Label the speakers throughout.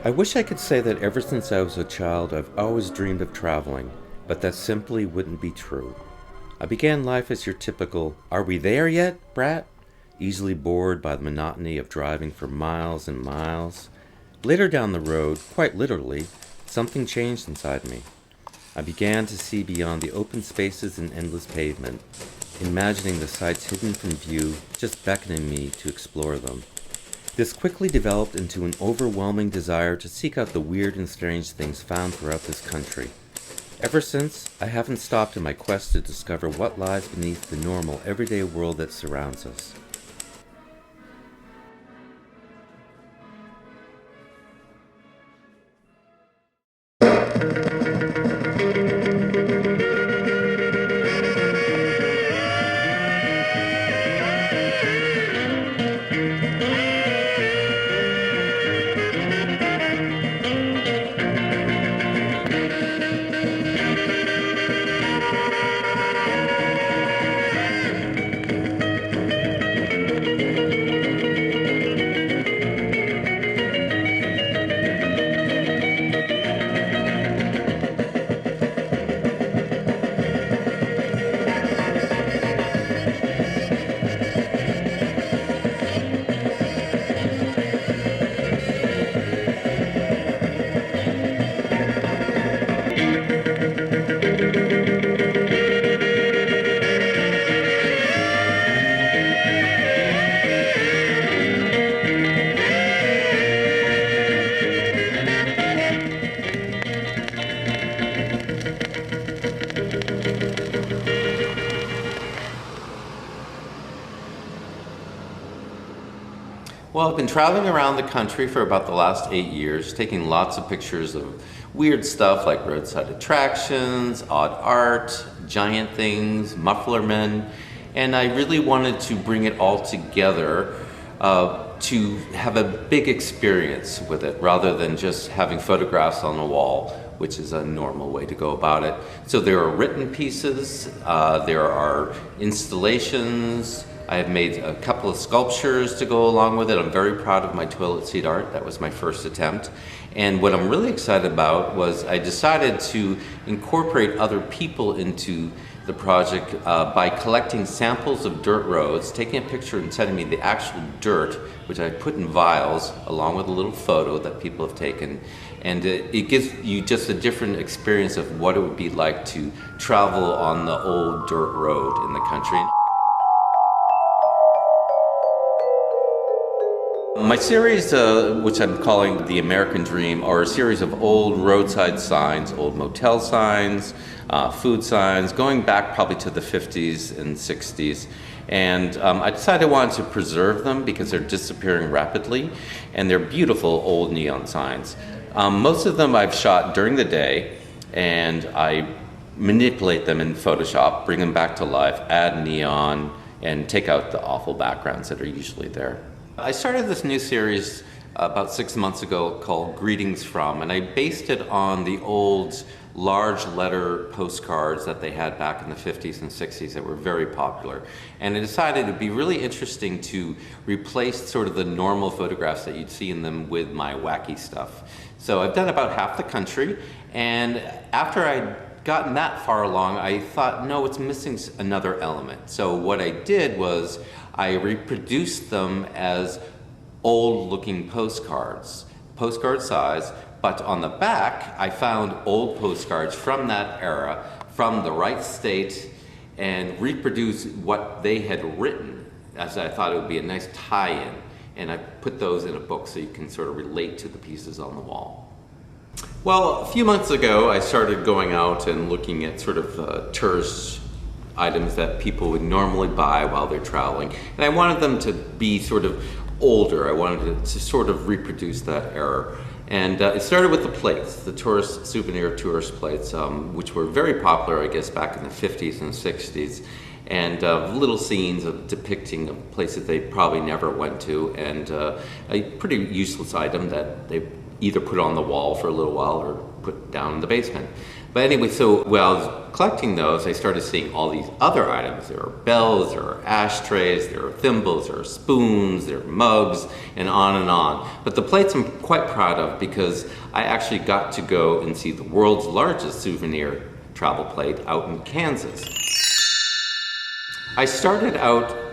Speaker 1: I wish I could say that ever since I was a child I've always dreamed of traveling, but that simply wouldn't be true. I began life as your typical, "Are we there yet, brat?" easily bored by the monotony of driving for miles and miles. Later down the road, quite literally, something changed inside me. I began to see beyond the open spaces and endless pavement, imagining the sights hidden from view, just beckoning me to explore them. This quickly developed into an overwhelming desire to seek out the weird and strange things found throughout this country. Ever since, I haven't stopped in my quest to discover what lies beneath the normal, everyday world that surrounds us.
Speaker 2: Well, I've been traveling around the country for about the last 8 years, taking lots of pictures of weird stuff like roadside attractions, odd art, giant things, muffler men, and I really wanted to bring it all together to have a big experience with it rather than just having photographs on the wall, which is a normal way to go about it. So there are written pieces, there are installations. I have made a couple of sculptures to go along with it. I'm very proud of my toilet seat art. That was my first attempt. And what I'm really excited about was I decided to incorporate other people into the project by collecting samples of dirt roads, taking a picture and sending me the actual dirt, which I put in vials along with a little photo that people have taken. And it gives you just a different experience of what it would be like to travel on the old dirt road in the country. My series, which I'm calling The American Dream, are a series of old roadside signs, old motel signs, food signs, going back probably to the 50s and 60s. And I decided I wanted to preserve them because they're disappearing rapidly, and they're beautiful old neon signs. Most of them I've shot during the day, and I manipulate them in Photoshop, bring them back to life, add neon, and take out the awful backgrounds that are usually there. I started this new series about 6 months ago called Greetings From, and I based it on the old large letter postcards that they had back in the 50s and 60s that were very popular. And I decided it would be really interesting to replace sort of the normal photographs that you'd see in them with my wacky stuff. So I've done about half the country, and after I'd gotten that far along, I thought, no, it's missing another element. So what I did was I reproduced them as old-looking postcards, postcard size, but on the back, I found old postcards from that era, from the right state, and reproduced what they had written, as I thought it would be a nice tie-in. And I put those in a book so you can sort of relate to the pieces on the wall. Well, a few months ago, I started going out and looking at sort of tourist items that people would normally buy while they're traveling. And I wanted them to be sort of older. I wanted to sort of reproduce that era. And it started with the plates, the souvenir tourist plates, which were very popular, I guess, back in the 50s and 60s. And little scenes of depicting of places they probably never went to, and a pretty useless item that they either put on the wall for a little while or put down in the basement. But anyway, so while I was collecting those, I started seeing all these other items. There are bells, there are ashtrays, there are thimbles, there are spoons, there are mugs, and on and on. But the plates I'm quite proud of because I actually got to go and see the world's largest souvenir travel plate out in Kansas. I started out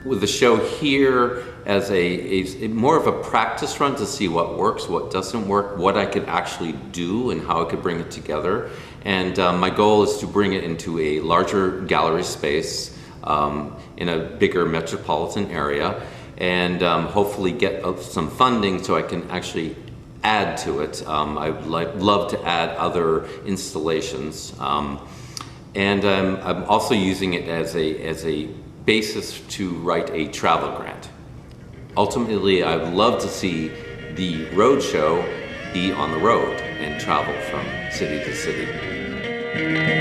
Speaker 2: with the show here as a more of a practice run to see what works, what doesn't work, what I could actually do and how I could bring it together. And my goal is to bring it into a larger gallery space in a bigger metropolitan area and hopefully get some funding so I can actually add to it. I'd love to add other installations. And I'm also using it as a basis to write a travel grant. Ultimately, I'd love to see the road show be on the road and travel from city to city.